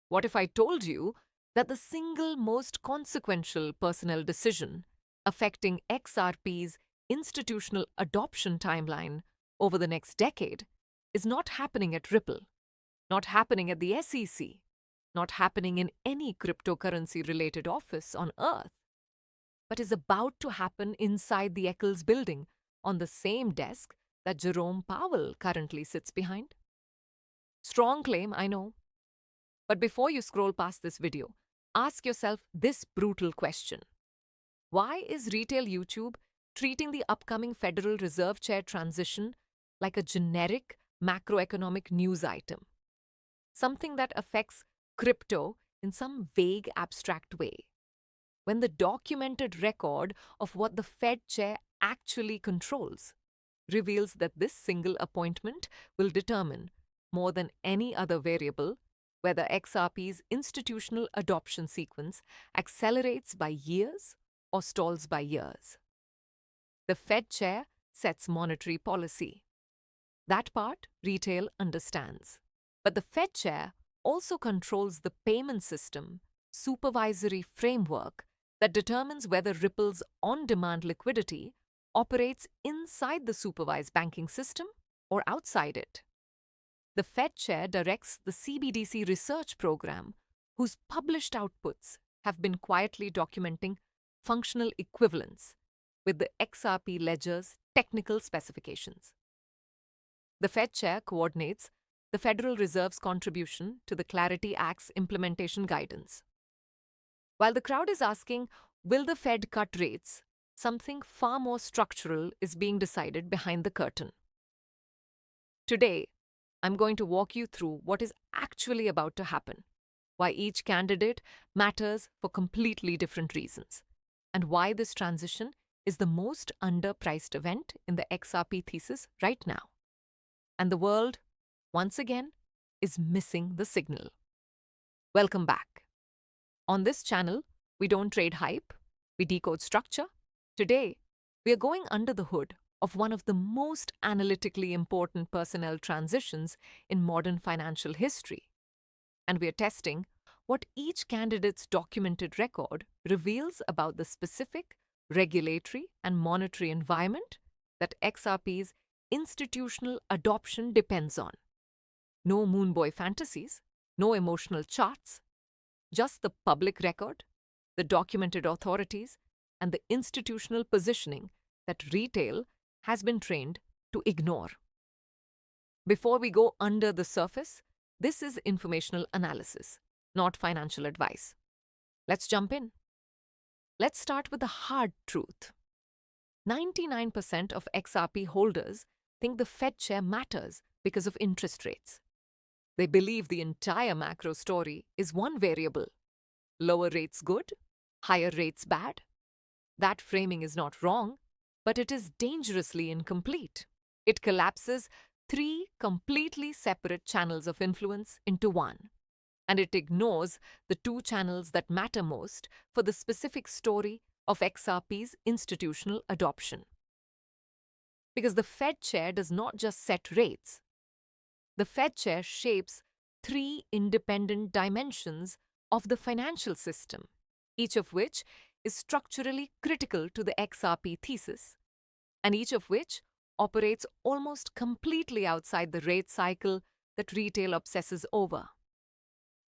What if I told you that the single most consequential personnel decision affecting XRP's institutional adoption timeline over the next decade is not happening at Ripple, not happening at the SEC, not happening in any cryptocurrency-related office on Earth, but is about to happen inside the Eccles building on the same desk that Jerome Powell currently sits behind? Strong claim, I know. But before you scroll past this video, ask yourself this brutal question. Why is retail YouTube treating the upcoming Federal Reserve Chair transition like a generic macroeconomic news item? Something that affects crypto in some vague, abstract way, when the documented record of what the Fed chair actually controls reveals that this single appointment will determine, more than any other variable, whether XRP's institutional adoption sequence accelerates by years or stalls by years. The Fed chair sets monetary policy. That part retail understands. But the Fed chair also controls the payment system supervisory framework that determines whether Ripple's on-demand liquidity operates inside the supervised banking system or outside it. The Fed chair directs the CBDC research program, whose published outputs have been quietly documenting functional equivalence with the XRP ledger's technical specifications. The Fed chair coordinates the Federal Reserve's contribution to the Clarity Act's implementation guidance. While the crowd is asking, will the Fed cut rates, something far more structural is being decided behind the curtain. Today, I'm going to walk you through what is actually about to happen, why each candidate matters for completely different reasons, and why this transition is the most underpriced event in the XRP thesis right now. And the world, once again, is missing the signal. Welcome back. On this channel, we don't trade hype, we decode structure. Today, we are going under the hood of one of the most analytically important personnel transitions in modern financial history. And we are testing what each candidate's documented record reveals about the specific regulatory and monetary environment that XRP's institutional adoption depends on. No moonboy fantasies, no emotional charts, just the public record, the documented authorities, and the institutional positioning that retail has been trained to ignore. Before we go under the surface, this is informational analysis, not financial advice. Let's jump in. Let's start with the hard truth. 99% of XRP holders think the Fed chair matters because of interest rates. They believe the entire macro story is one variable. Lower rates good, higher rates bad. That framing is not wrong, but it is dangerously incomplete. It collapses three completely separate channels of influence into one, and it ignores the two channels that matter most for the specific story of XRP's institutional adoption. Because the Fed chair does not just set rates. The Fed chair shapes three independent dimensions of the financial system, each of which is structurally critical to the XRP thesis, and each of which operates almost completely outside the rate cycle that retail obsesses over.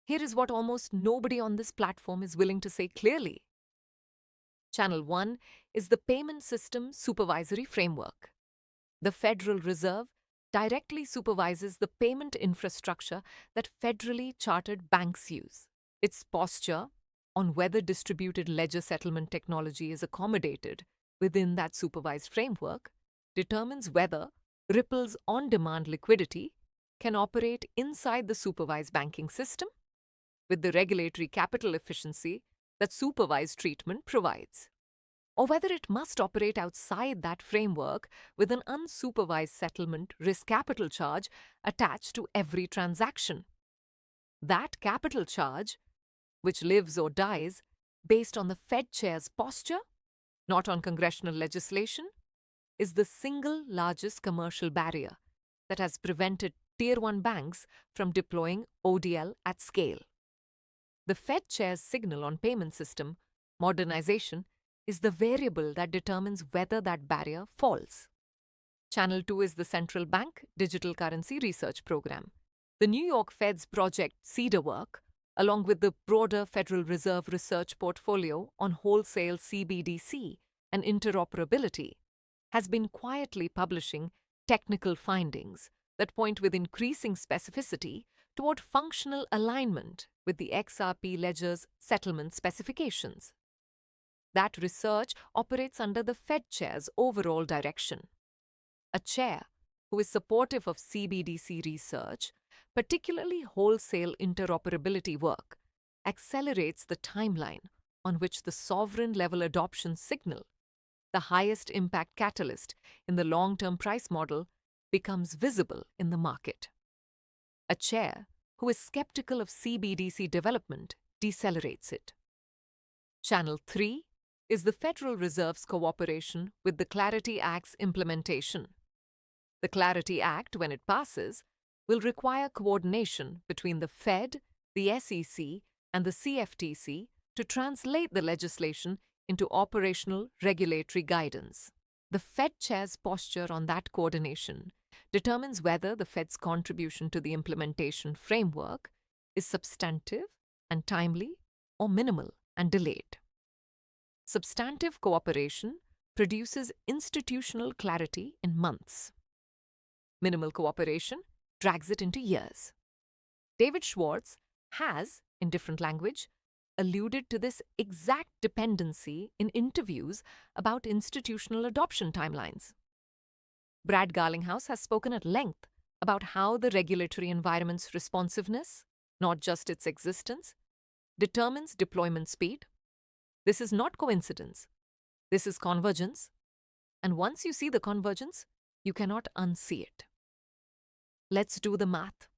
Here is what almost nobody on this platform is willing to say clearly. Channel 1 is the payment system supervisory framework. The Federal Reserve directly supervises the payment infrastructure that federally chartered banks use. Its posture on whether distributed ledger settlement technology is accommodated within that supervised framework determines whether Ripple's on-demand liquidity can operate inside the supervised banking system with the regulatory capital efficiency that supervised treatment provides, or whether it must operate outside that framework with an unsupervised settlement risk capital charge attached to every transaction. That capital charge, which lives or dies based on the Fed chair's posture, not on congressional legislation, is the single largest commercial barrier that has prevented Tier 1 banks from deploying ODL at scale. The Fed chair's signal on payment system modernization is the variable that determines whether that barrier falls. Channel 2 is the Central Bank Digital Currency Research Program. The New York Fed's Project Cedar work, along with the broader Federal Reserve research portfolio on wholesale CBDC and interoperability, has been quietly publishing technical findings that point with increasing specificity toward functional alignment with the XRP ledger's settlement specifications. That research operates under the Fed chair's overall direction. A chair who is supportive of CBDC research, particularly wholesale interoperability work, accelerates the timeline on which the sovereign-level adoption signal, the highest impact catalyst in the long-term price model, becomes visible in the market. A chair who is skeptical of CBDC development decelerates it. Channel 3 is the Federal Reserve's cooperation with the Clarity Act's implementation. The Clarity Act, when it passes, will require coordination between the Fed, the SEC, and the CFTC to translate the legislation into operational regulatory guidance. The Fed chair's posture on that coordination determines whether the Fed's contribution to the implementation framework is substantive and timely or minimal and delayed. Substantive cooperation produces institutional clarity in months. Minimal cooperation drags it into years. David Schwartz has, in different language, alluded to this exact dependency in interviews about institutional adoption timelines. Brad Garlinghouse has spoken at length about how the regulatory environment's responsiveness, not just its existence, determines deployment speed. This is not coincidence. This is convergence. And once you see the convergence, you cannot unsee it. Let's do the math,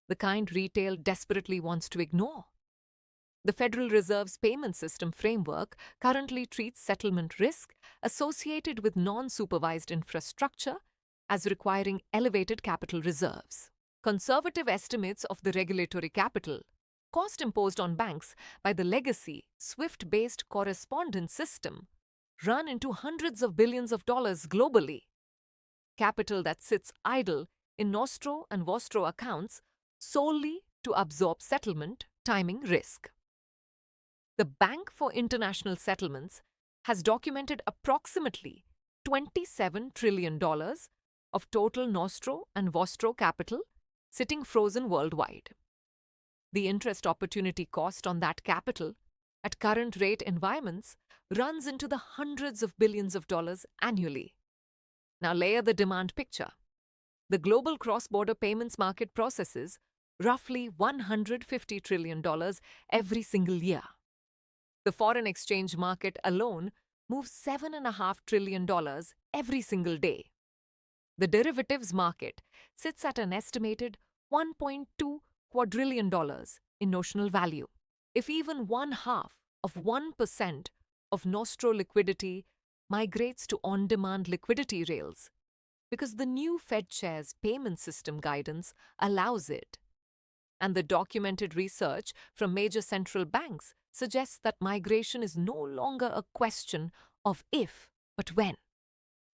the kind retail desperately wants to ignore. The Federal Reserve's payment system framework currently treats settlement risk associated with non-supervised infrastructure as requiring elevated capital reserves. Conservative estimates of the regulatory capital cost imposed on banks by the legacy SWIFT-based correspondence system run into hundreds of billions of dollars globally. Capital that sits idle in Nostro and Vostro accounts solely to absorb settlement timing risk. The Bank for International Settlements has documented approximately $27 trillion of total Nostro and Vostro capital sitting frozen worldwide. The interest opportunity cost on that capital at current rate environments runs into the hundreds of billions of dollars annually. Now layer the demand picture. The global cross-border payments market processes roughly $150 trillion every single year. The foreign exchange market alone moves $7.5 trillion every single day. The derivatives market sits at an estimated $1.2 quadrillion in notional value. If even 0.5% of Nostro liquidity migrates to on-demand liquidity rails, because the new Fed chair's payment system guidance allows it, and the documented research from major central banks suggests that migration is no longer a question of if, but when.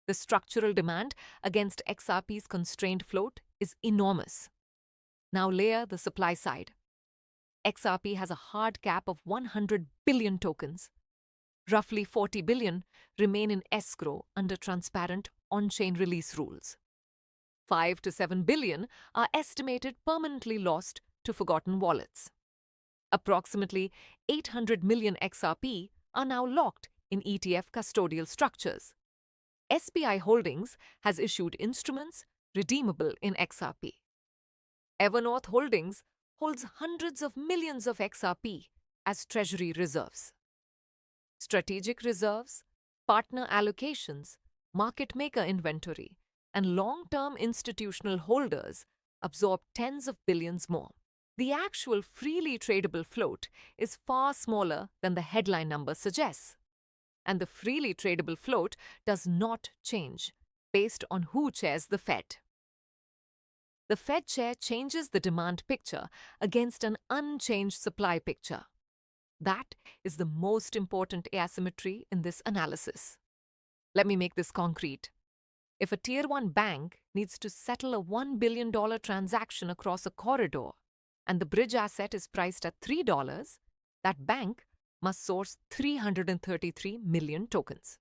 The structural demand against XRP's constrained float is enormous. Now layer the supply side. XRP has a hard cap of 100 billion tokens. Roughly 40 billion remain in escrow under transparent on-chain release rules. 5 to 7 billion are estimated permanently lost to forgotten wallets. Approximately 800 million XRP are now locked in ETF custodial structures. SBI Holdings has issued instruments redeemable in XRP. Evernorth Holdings holds hundreds of millions of XRP as treasury reserves. Strategic reserves, partner allocations, market maker inventory, and long-term institutional holders absorb tens of billions more. The actual freely tradable float is far smaller than the headline number suggests. And the freely tradable float does not change based on who chairs the Fed. The Fed chair changes the demand picture against an unchanged supply picture. That is the most important asymmetry in this analysis. Let me make this concrete. If a Tier 1 bank needs to settle a $1 billion transaction across a corridor and the bridge asset is priced at $3, that bank must source 333 million tokens.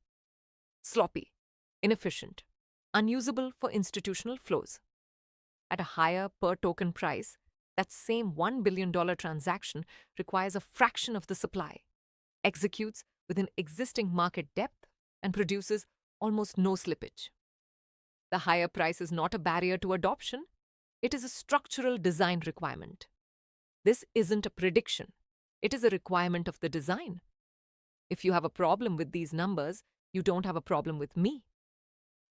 Sloppy, inefficient, unusable for institutional flows. At a higher per token price, that same $1 billion transaction requires a fraction of the supply, executes within existing market depth, and produces almost no slippage. The higher price is not a barrier to adoption, it is a structural design requirement. This isn't a prediction, it is a requirement of the design. If you have a problem with these numbers, you don't have a problem with me.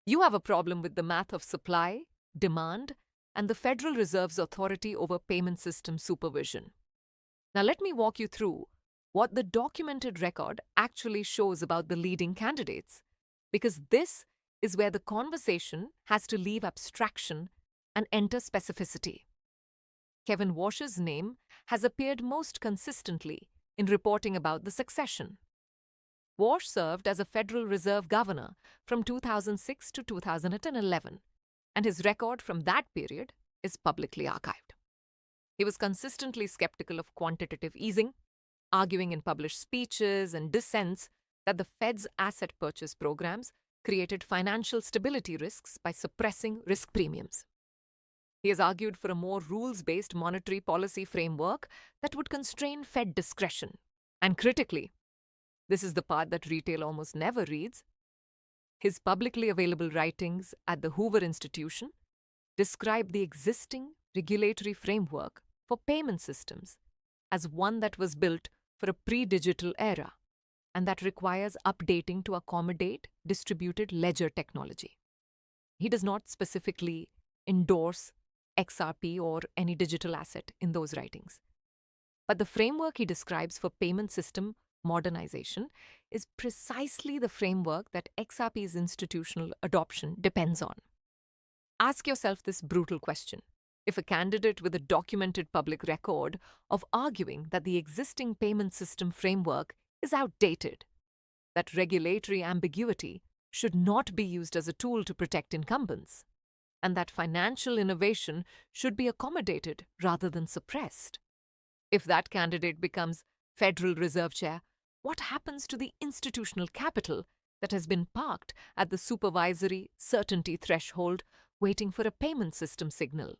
You have a problem with the math of supply, demand, and the Federal Reserve's authority over payment system supervision. Now let me walk you through what the documented record actually shows about the leading candidates, because this is where the conversation has to leave abstraction and enter specificity. Kevin Warsh's name has appeared most consistently in reporting about the succession. Warsh served as a Federal Reserve governor from 2006 to 2011, and his record from that period is publicly archived. He was consistently skeptical of quantitative easing, arguing in published speeches and dissents that the Fed's asset purchase programs created financial stability risks by suppressing risk premiums. He has argued for a more rules-based monetary policy framework that would constrain Fed discretion. And critically, this is the part that retail almost never reads, his publicly available writings at the Hoover Institution describe the existing regulatory framework for payment systems as one that was built for a pre-digital era and that requires updating to accommodate distributed ledger technology. He does not specifically endorse XRP or any digital asset in those writings. But the framework he describes for payment system modernization is precisely the framework that XRP's institutional adoption depends on. Ask yourself this brutal question. If a candidate with a documented public record of arguing that the existing payment system framework is outdated, that regulatory ambiguity should not be used as a tool to protect incumbents, and that financial innovation should be accommodated rather than suppressed. If that candidate becomes Federal Reserve Chair, what happens to the institutional capital that has been parked at the supervisory certainty threshold waiting for a payment system signal?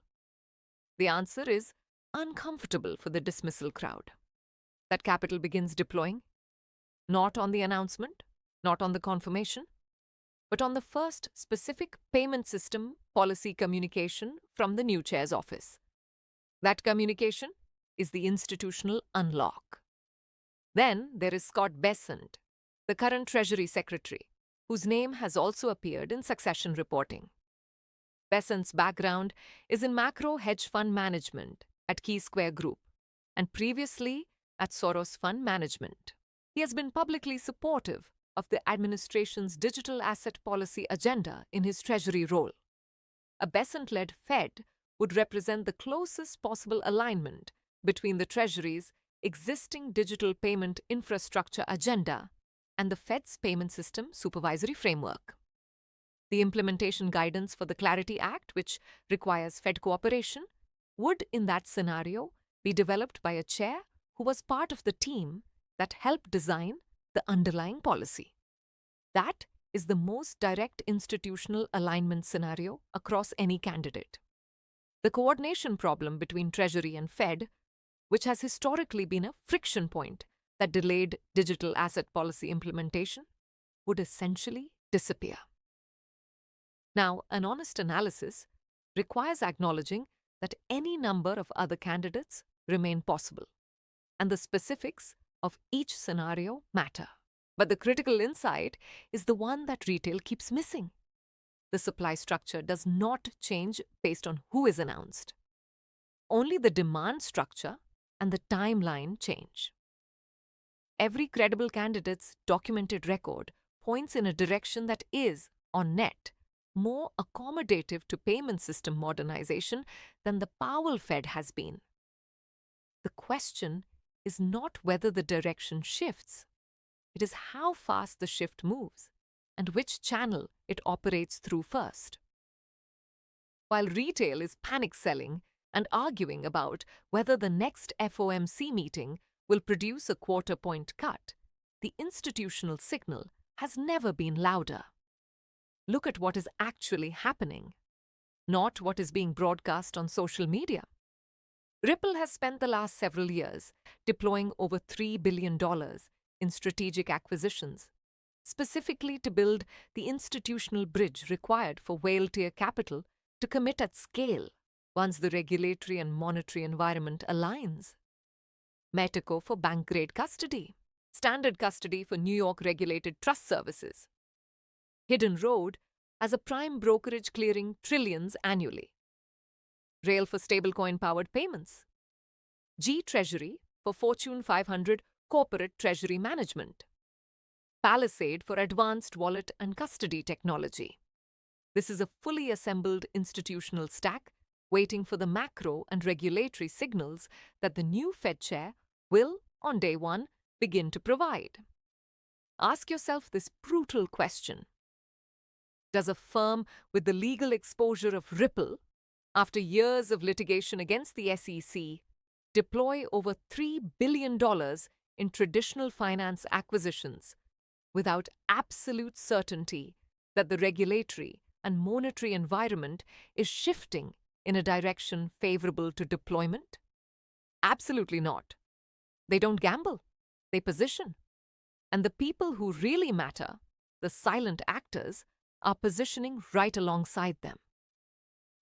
The answer is uncomfortable for the dismissal crowd. That capital begins deploying, not on the announcement, not on the confirmation, but on the first specific payment system policy communication from the new chair's office. That communication is the institutional unlock. Then there is Scott Bessent, the current Treasury Secretary, whose name has also appeared in succession reporting. Bessent's background is in macro hedge fund management at Key Square Group and previously at Soros Fund Management. He has been publicly supportive of the administration's digital asset policy agenda in his Treasury role. A Bessent-led Fed would represent the closest possible alignment between the Treasury's existing digital payment infrastructure agenda and the Fed's payment system supervisory framework. The implementation guidance for the Clarity Act, which requires Fed cooperation, would in that scenario be developed by a chair who was part of the team that helped design the underlying policy. That is the most direct institutional alignment scenario across any candidate. The coordination problem between Treasury and Fed, which has historically been a friction point that delayed digital asset policy implementation, would essentially disappear. Now, an honest analysis requires acknowledging that any number of other candidates remain possible, and the specifics of each scenario matter. But the critical insight is the one that retail keeps missing. The supply structure does not change based on who is announced. Only the demand structure and the timeline change. Every credible candidate's documented record points in a direction that is, on net, more accommodative to payment system modernization than the Powell Fed has been. The question is not whether the direction shifts, it is how fast the shift moves and which channel it operates through first. While retail is panic selling and arguing about whether the next FOMC meeting will produce a quarter-point cut, the institutional signal has never been louder. Look at what is actually happening, not what is being broadcast on social media. Ripple has spent the last several years deploying over $3 billion in strategic acquisitions, specifically to build the institutional bridge required for whale-tier capital to commit at scale once the regulatory and monetary environment aligns. Metaco for bank-grade custody, standard custody for New York-regulated trust services. Hidden Road as a prime brokerage clearing trillions annually. Rail for stablecoin-powered payments. G-Treasury for Fortune 500 corporate treasury management. Palisade for advanced wallet and custody technology. This is a fully assembled institutional stack waiting for the macro and regulatory signals that the new Fed chair will, on day one, begin to provide. Ask yourself this brutal question. Does a firm with the legal exposure of Ripple, after years of litigation against the SEC, deploy over $3 billion in traditional finance acquisitions without absolute certainty that the regulatory and monetary environment is shifting in a direction favorable to deployment? Absolutely not. They don't gamble, they position. And the people who really matter, the silent actors, are positioning right alongside them.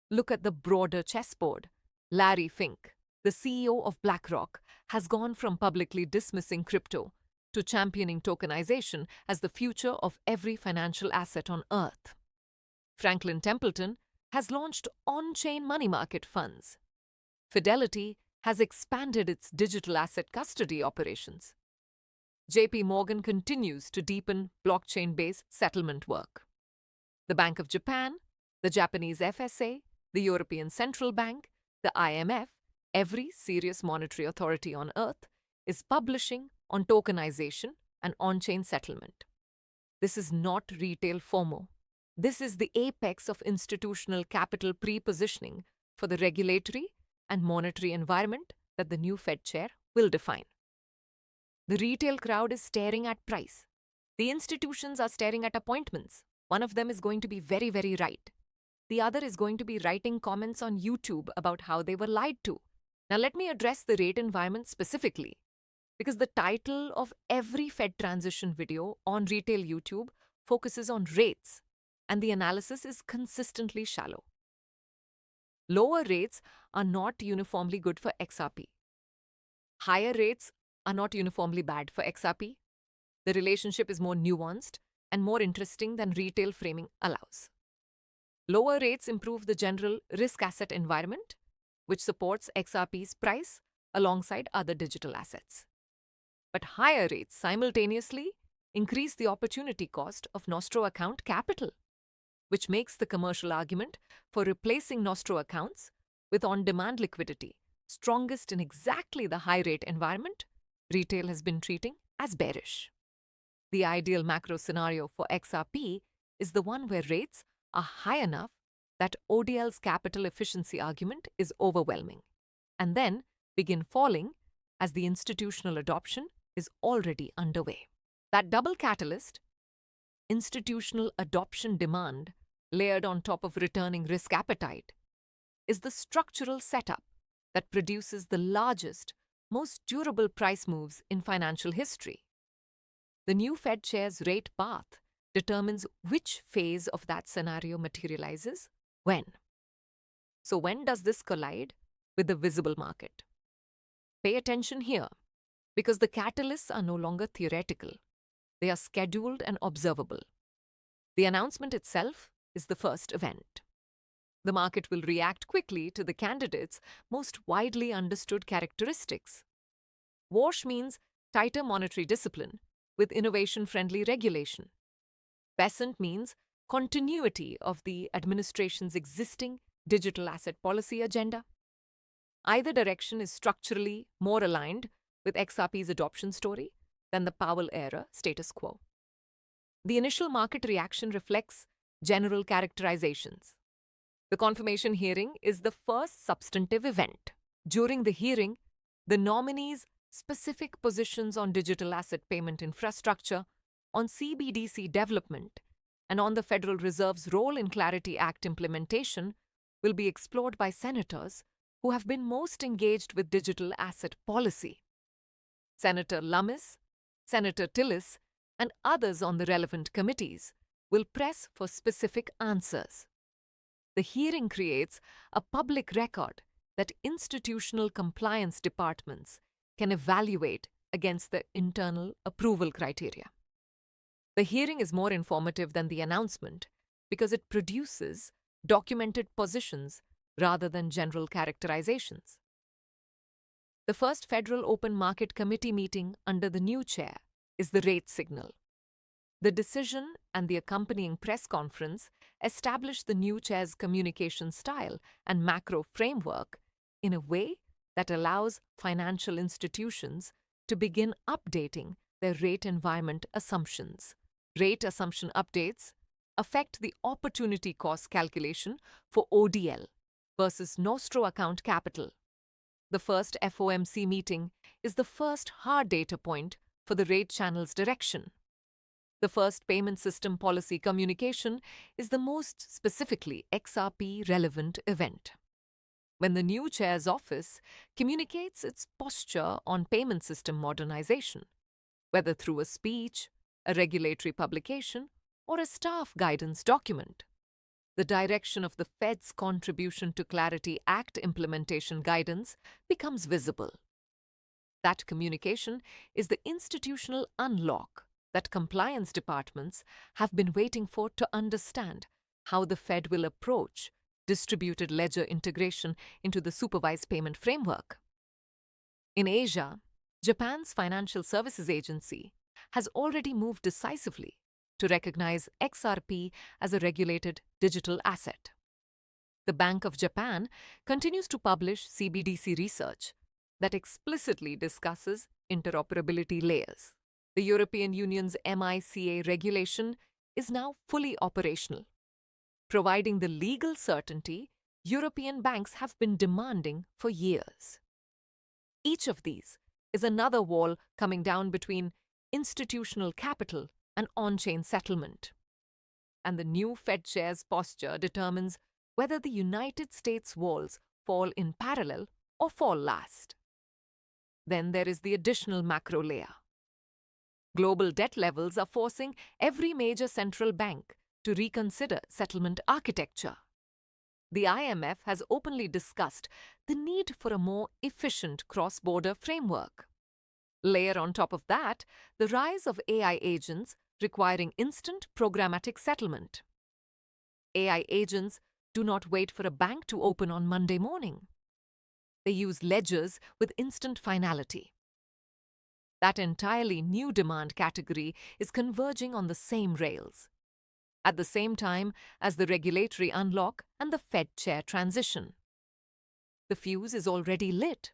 Look at the broader chessboard. Larry Fink, the CEO of BlackRock, has gone from publicly dismissing crypto to championing tokenization as the future of every financial asset on Earth. Franklin Templeton has launched on-chain money market funds. Fidelity has expanded its digital asset custody operations. JP Morgan continues to deepen blockchain-based settlement work. The Bank of Japan, the Japanese FSA, the European Central Bank, the IMF, every serious monetary authority on Earth is publishing on tokenization and on-chain settlement. This is not retail FOMO. This is the apex of institutional capital pre-positioning for the regulatory and monetary environment that the new Fed chair will define. The retail crowd is staring at price. The institutions are staring at appointments. One of them is going to be very, very right. The other is going to be writing comments on YouTube about how they were lied to. Now let me address the rate environment specifically, because the title of every Fed transition video on retail YouTube focuses on rates, and the analysis is consistently shallow. Lower rates are not uniformly good for XRP. Higher rates are not uniformly bad for XRP. The relationship is more nuanced and more interesting than retail framing allows. Lower rates improve the general risk asset environment, which supports XRP's price alongside other digital assets. But higher rates simultaneously increase the opportunity cost of Nostro account capital, which makes the commercial argument for replacing Nostro accounts with on-demand liquidity strongest in exactly the high-rate environment retail has been treating as bearish. The ideal macro scenario for XRP is the one where rates are high enough that ODL's capital efficiency argument is overwhelming, and then begin falling as the institutional adoption is already underway. That double catalyst, institutional adoption demand layered on top of returning risk appetite, is the structural setup that produces the largest, most durable price moves in financial history. The new Fed chair's rate path determines which phase of that scenario materializes when. So when does this collide with the visible market? Pay attention here, because the catalysts are no longer theoretical. They are scheduled and observable. The announcement itself is the first event. The market will react quickly to the candidate's most widely understood characteristics. WASH means tighter monetary discipline with innovation-friendly regulation. Besant means continuity of the administration's existing digital asset policy agenda. Either direction is structurally more aligned with XRP's adoption story than the Powell-era status quo. The initial market reaction reflects general characterizations. The confirmation hearing is the first substantive event. During the hearing, the nominees' specific positions on digital asset payment infrastructure, on CBDC development, and on the Federal Reserve's role in Clarity Act implementation will be explored by senators who have been most engaged with digital asset policy. Senator Lummis, Senator Tillis, and others on the relevant committees will press for specific answers. The hearing creates a public record that institutional compliance departments can evaluate against the internal approval criteria. The hearing is more informative than the announcement because it produces documented positions rather than general characterizations. The first Federal Open Market Committee meeting under the new chair is the rate signal. The decision and the accompanying press conference establish the new chair's communication style and macro framework in a way that allows financial institutions to begin updating their rate environment assumptions. Rate assumption updates affect the opportunity cost calculation for ODL versus Nostro account capital. The first FOMC meeting is the first hard data point for the rate channel's direction. The first payment system policy communication is the most specifically XRP relevant event. When the new chair's office communicates its posture on payment system modernization, whether through a speech, a regulatory publication, or a staff guidance document, the direction of the Fed's contribution to Clarity Act implementation guidance becomes visible. That communication is the institutional unlock that compliance departments have been waiting for to understand how the Fed will approach distributed ledger integration into the supervised payment framework. In Asia, Japan's Financial Services Agency has already moved decisively to recognize XRP as a regulated digital asset. The Bank of Japan continues to publish CBDC research that explicitly discusses interoperability layers. The European Union's MiCA regulation is now fully operational, providing the legal certainty European banks have been demanding for years. Each of these is another wall coming down between institutional capital and on-chain settlement. And the new Fed chair's posture determines whether the United States walls fall in parallel or fall last. Then there is the additional macro layer. Global debt levels are forcing every major central bank to reconsider settlement architecture. The IMF has openly discussed the need for a more efficient cross-border framework. Layer on top of that, the rise of AI agents requiring instant programmatic settlement. AI agents do not wait for a bank to open on Monday morning. They use ledgers with instant finality. That entirely new demand category is converging on the same rails, at the same time as the regulatory unlock and the Fed chair transition. The fuse is already lit.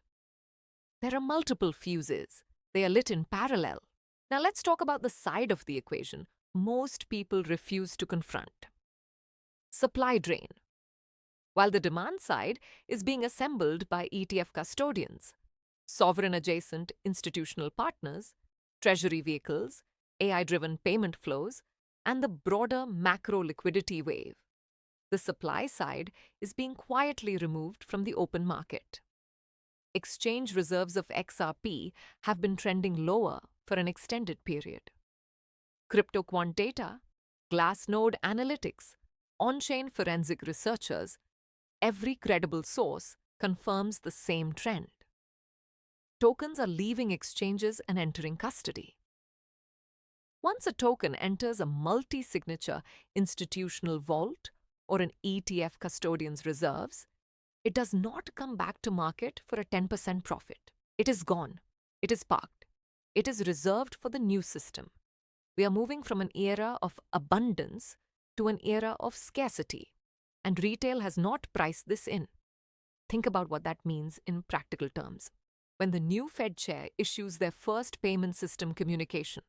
There are multiple fuses. They are lit in parallel. Now let's talk about the side of the equation most people refuse to confront. Supply drain. While the demand side is being assembled by ETF custodians, sovereign-adjacent institutional partners, treasury vehicles, AI-driven payment flows, and the broader macro liquidity wave, the supply side is being quietly removed from the open market. Exchange reserves of XRP have been trending lower for an extended period. CryptoQuant data, Glassnode analytics, on-chain forensic researchers, every credible source confirms the same trend. Tokens are leaving exchanges and entering custody. Once a token enters a multi-signature institutional vault or an ETF custodian's reserves, it does not come back to market for a 10% profit. It is gone. It is parked. It is reserved for the new system. We are moving from an era of abundance to an era of scarcity, and retail has not priced this in. Think about what that means in practical terms. When the new Fed chair issues their first payment system communication,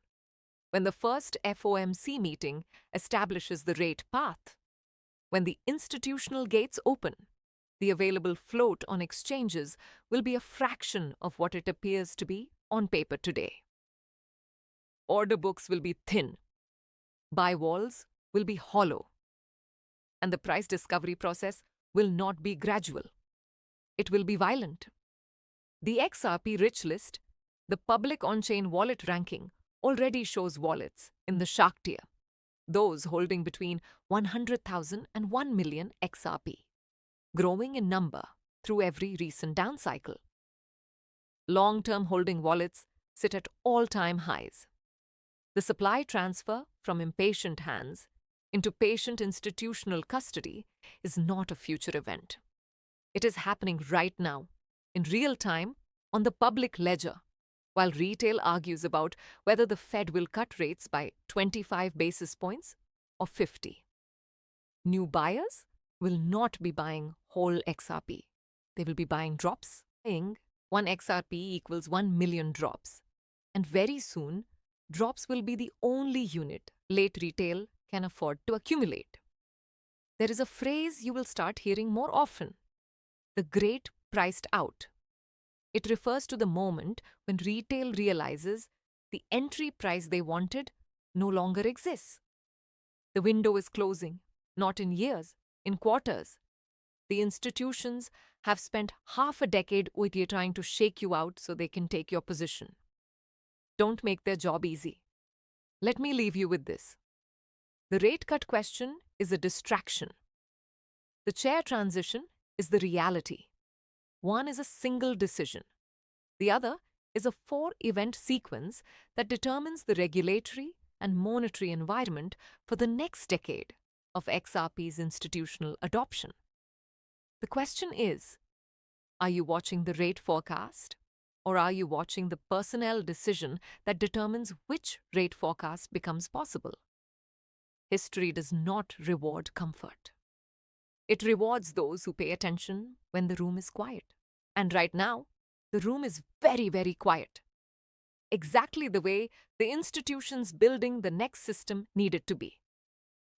when the first FOMC meeting establishes the rate path, when the institutional gates open, the available float on exchanges will be a fraction of what it appears to be on paper today. Order books will be thin, buy walls will be hollow, and the price discovery process will not be gradual. It will be violent. The XRP Rich List, the public on-chain wallet ranking, already shows wallets in the shark tier, those holding between 100,000 and 1 million XRP, growing in number through every recent down cycle. Long-term holding wallets sit at all-time highs. The supply transfer from impatient hands into patient institutional custody is not a future event. It is happening right now, in real time, on the public ledger, while retail argues about whether the Fed will cut rates by 25 basis points or 50. New buyers will not be buying whole XRP. They will be buying drops, saying 1 XRP equals 1 million drops. And very soon, drops will be the only unit late retail can afford to accumulate. There is a phrase you will start hearing more often: the great priced out. It refers to the moment when retail realizes the entry price they wanted no longer exists. The window is closing, not in years, in quarters. The institutions have spent half a decade with you trying to shake you out so they can take your position. Don't make their job easy. Let me leave you with this. The rate cut question is a distraction. The chair transition is the reality. One is a single decision. The other is a 4-event sequence that determines the regulatory and monetary environment for the next decade of XRP's institutional adoption. The question is, are you watching the rate forecast, or are you watching the personnel decision that determines which rate forecast becomes possible? History does not reward comfort. It rewards those who pay attention when the room is quiet. And right now, the room is very, very quiet. Exactly the way the institutions building the next system needed to be.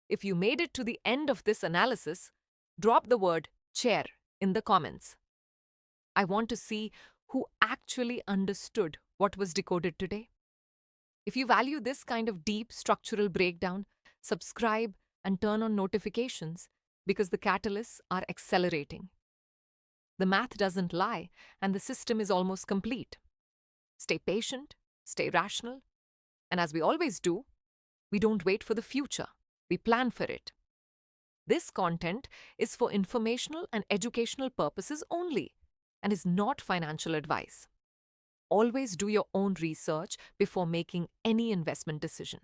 If you made it to the end of this analysis, drop the word chair in the comments. I want to see who actually understood what was decoded today. If you value this kind of deep structural breakdown, subscribe and turn on notifications because the catalysts are accelerating. The math doesn't lie, and the system is almost complete. Stay patient, stay rational, and as we always do, we don't wait for the future, we plan for it. This content is for informational and educational purposes only and is not financial advice. Always do your own research before making any investment decision.